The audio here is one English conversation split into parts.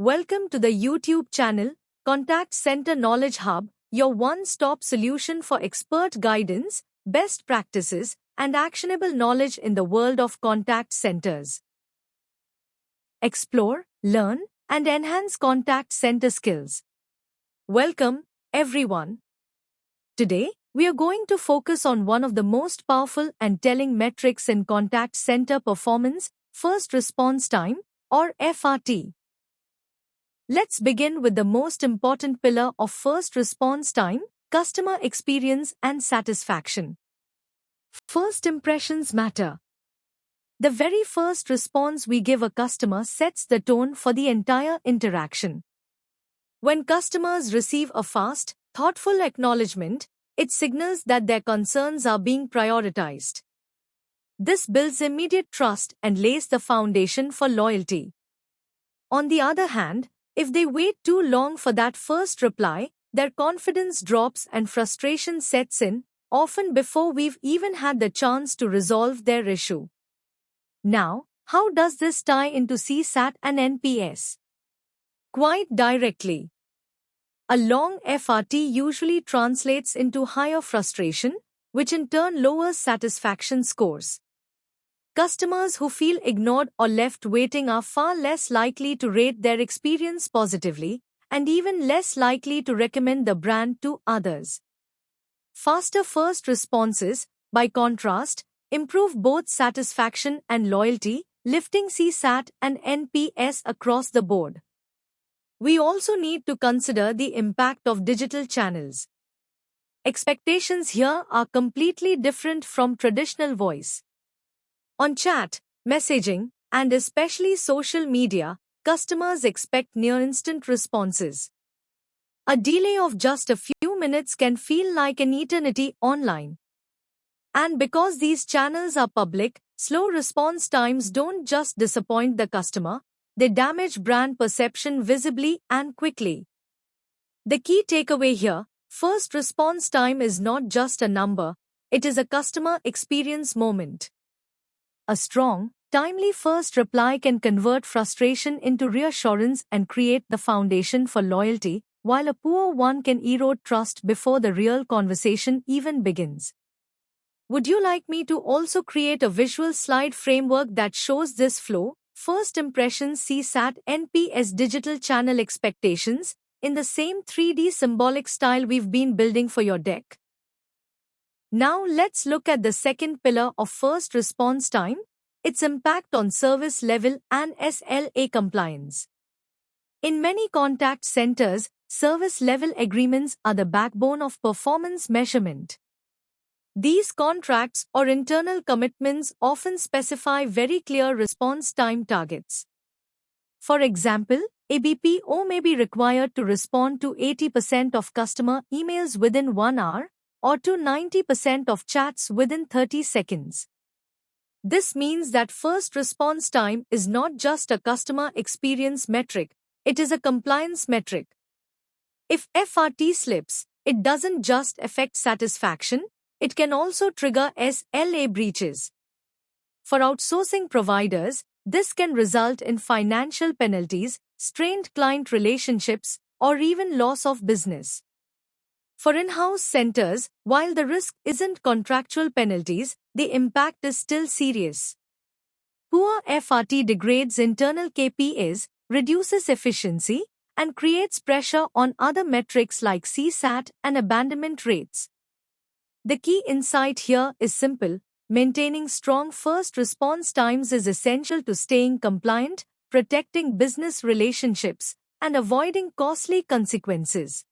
Welcome to the YouTube channel, Contact Center Knowledge Hub, your one-stop solution for expert guidance, best practices, and actionable knowledge in the world of contact centers. Explore, learn, and enhance contact center skills. Welcome, everyone. Today, we are going to focus on one of the most powerful and telling metrics in contact center performance, first response time, or FRT. Let's begin with the most important pillar of first response time, customer experience and satisfaction. First impressions matter. The very first response we give a customer sets the tone for the entire interaction. When customers receive a fast, thoughtful acknowledgement, it signals that their concerns are being prioritized. This builds immediate trust and lays the foundation for loyalty. On the other hand, if they wait too long for that first reply, their confidence drops and frustration sets in, often before we've even had the chance to resolve their issue. Now, how does this tie into CSAT and NPS? Quite directly. A long FRT usually translates into higher frustration, which in turn lowers satisfaction scores. Customers who feel ignored or left waiting are far less likely to rate their experience positively, and even less likely to recommend the brand to others. Faster first responses, by contrast, improve both satisfaction and loyalty, lifting CSAT and NPS across the board. We also need to consider the impact of digital channels. Expectations here are completely different from traditional voice. On chat, messaging, and especially social media, customers expect near-instant responses. A delay of just a few minutes can feel like an eternity online. And because these channels are public, slow response times don't just disappoint the customer, they damage brand perception visibly and quickly. The key takeaway here, first response time is not just a number, it is a customer experience moment. A strong, timely first reply can convert frustration into reassurance and create the foundation for loyalty, while a poor one can erode trust before the real conversation even begins. Would you like me to also create a visual slide framework that shows this flow? First impressions, CSAT, NPS, digital channel expectations, in the same 3D symbolic style we've been building for your deck. Now let's look at the second pillar of first response time, its impact on service level and SLA compliance. In many contact centers, service level agreements are the backbone of performance measurement. These contracts or internal commitments often specify very clear response time targets. For example, a BPO may be required to respond to 80% of customer emails within 1 hour, or to 90% of chats within 30 seconds. This means that first response time is not just a customer experience metric, it is a compliance metric. If FRT slips, it doesn't just affect satisfaction, it can also trigger SLA breaches. For outsourcing providers, this can result in financial penalties, strained client relationships, or even loss of business. For in-house centers, while the risk isn't contractual penalties, the impact is still serious. Poor FRT degrades internal KPIs, reduces efficiency, and creates pressure on other metrics like CSAT and abandonment rates. The key insight here is simple: maintaining strong first response times is essential to staying compliant, protecting business relationships, and avoiding costly consequences.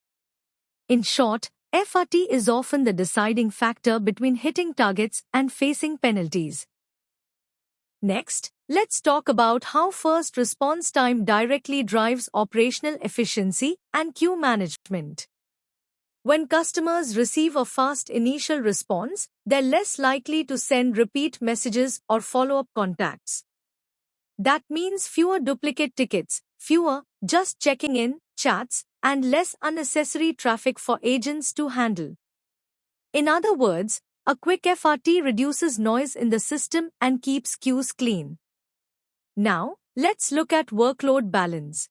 In short, FRT is often the deciding factor between hitting targets and facing penalties. Next, let's talk about how first response time directly drives operational efficiency and queue management. When customers receive a fast initial response, they're less likely to send repeat messages or follow-up contacts. That means fewer duplicate tickets, fewer just checking in chats, and less unnecessary traffic for agents to handle. In other words, a quick FRT reduces noise in the system and keeps queues clean. Now, let's look at workload balance.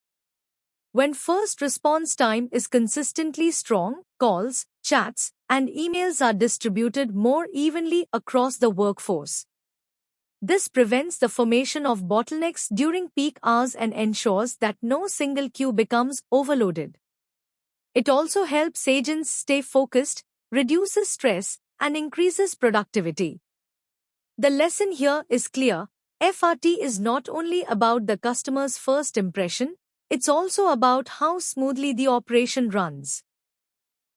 When first response time is consistently strong, calls, chats, and emails are distributed more evenly across the workforce. This prevents the formation of bottlenecks during peak hours and ensures that no single queue becomes overloaded. It also helps agents stay focused, reduces stress, and increases productivity. The lesson here is clear. FRT is not only about the customer's first impression, it's also about how smoothly the operation runs.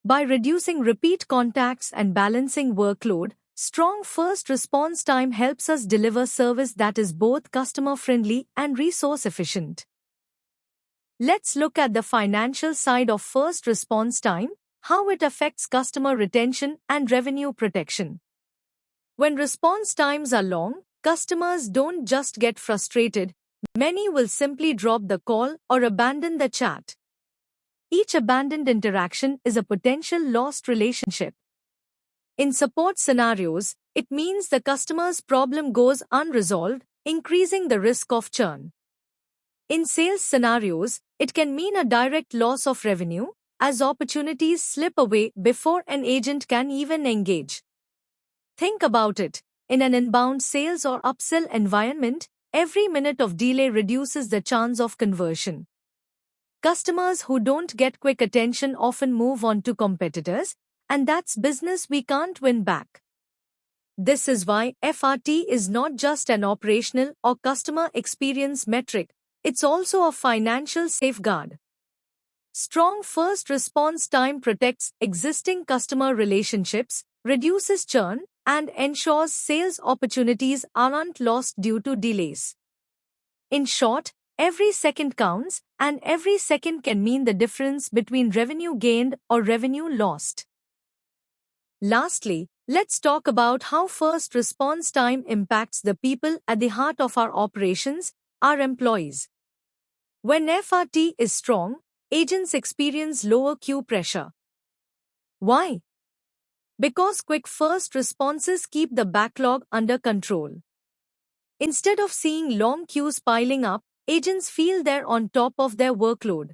By reducing repeat contacts and balancing workload, strong first response time helps us deliver service that is both customer-friendly and resource-efficient. Let's look at the financial side of first response time, how it affects customer retention and revenue protection. When response times are long, customers don't just get frustrated, many will simply drop the call or abandon the chat. Each abandoned interaction is a potential lost relationship. In support scenarios, it means the customer's problem goes unresolved, increasing the risk of churn. In sales scenarios, it can mean a direct loss of revenue, as opportunities slip away before an agent can even engage. Think about it. In an inbound sales or upsell environment, every minute of delay reduces the chance of conversion. Customers who don't get quick attention often move on to competitors, and that's business we can't win back. This is why FRT is not just an operational or customer experience metric, it's also a financial safeguard. Strong first response time protects existing customer relationships, reduces churn, and ensures sales opportunities aren't lost due to delays. In short, every second counts, and every second can mean the difference between revenue gained or revenue lost. Lastly, let's talk about how first response time impacts the people at the heart of our operations, our employees. When FRT is strong, agents experience lower queue pressure. Why? Because quick first responses keep the backlog under control. Instead of seeing long queues piling up, agents feel they're on top of their workload.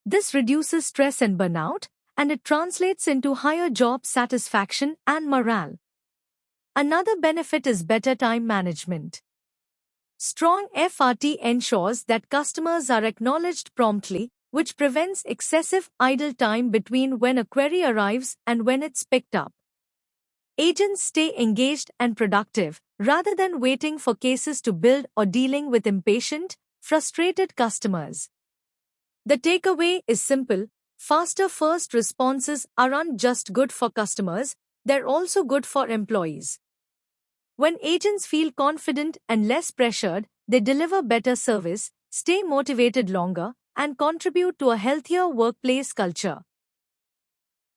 This reduces stress and burnout, and it translates into higher job satisfaction and morale. Another benefit is better time management. Strong FRT ensures that customers are acknowledged promptly, which prevents excessive idle time between when a query arrives and when it's picked up. Agents stay engaged and productive, rather than waiting for cases to build or dealing with impatient, frustrated customers. The takeaway is simple: faster first responses aren't just good for customers, they're also good for employees. When agents feel confident and less pressured, they deliver better service, stay motivated longer, and contribute to a healthier workplace culture.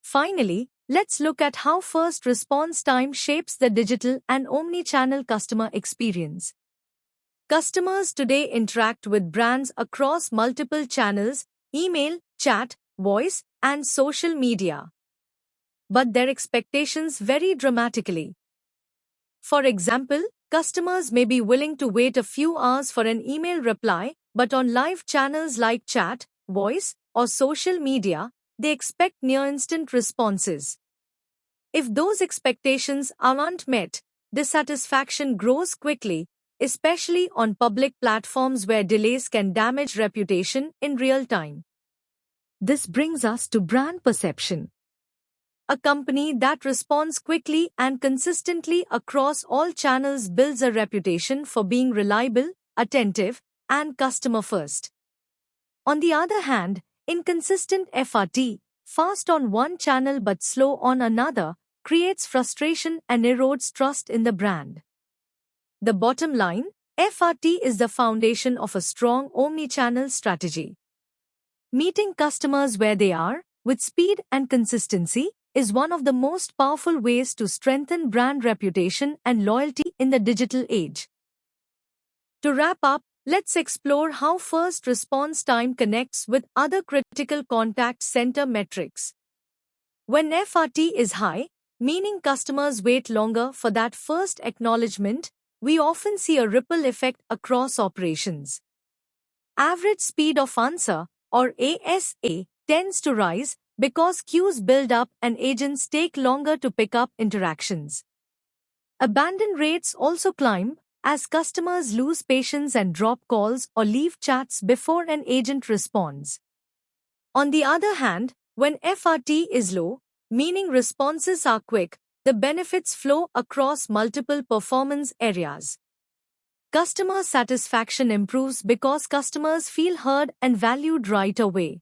Finally, let's look at how first response time shapes the digital and omni-channel customer experience. Customers today interact with brands across multiple channels: email, chat, voice, and social media. But their expectations vary dramatically. For example, customers may be willing to wait a few hours for an email reply, but on live channels like chat, voice, or social media, they expect near-instant responses. If those expectations aren't met, dissatisfaction grows quickly, especially on public platforms where delays can damage reputation in real time. This brings us to brand perception. A company that responds quickly and consistently across all channels builds a reputation for being reliable, attentive, and customer-first. On the other hand, inconsistent FRT, fast on one channel but slow on another, creates frustration and erodes trust in the brand. The bottom line: FRT is the foundation of a strong omni-channel strategy. Meeting customers where they are, with speed and consistency, is one of the most powerful ways to strengthen brand reputation and loyalty in the digital age. To wrap up, let's explore how first response time connects with other critical contact center metrics. When FRT is high, meaning customers wait longer for that first acknowledgement, we often see a ripple effect across operations. Average speed of answer, or ASA, tends to rise because queues build up and agents take longer to pick up interactions. Abandon rates also climb as customers lose patience and drop calls or leave chats before an agent responds. On the other hand, when FRT is low, meaning responses are quick, the benefits flow across multiple performance areas. Customer satisfaction improves because customers feel heard and valued right away.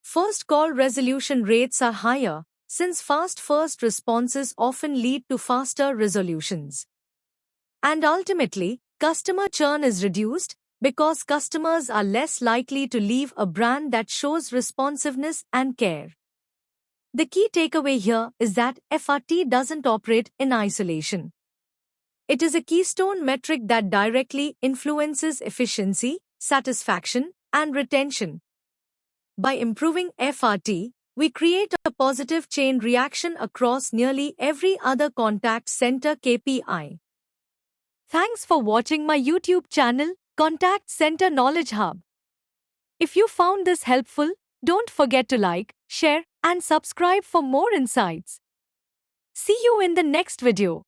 First call resolution rates are higher, since fast first responses often lead to faster resolutions. And ultimately, customer churn is reduced because customers are less likely to leave a brand that shows responsiveness and care. The key takeaway here is that FRT doesn't operate in isolation. It is a keystone metric that directly influences efficiency, satisfaction, and retention. By improving FRT, we create a positive chain reaction across nearly every other contact center KPI. Thanks for watching my YouTube channel, Contact Center Knowledge Hub. If you found this helpful, don't forget to like, share, and subscribe for more insights. See you in the next video.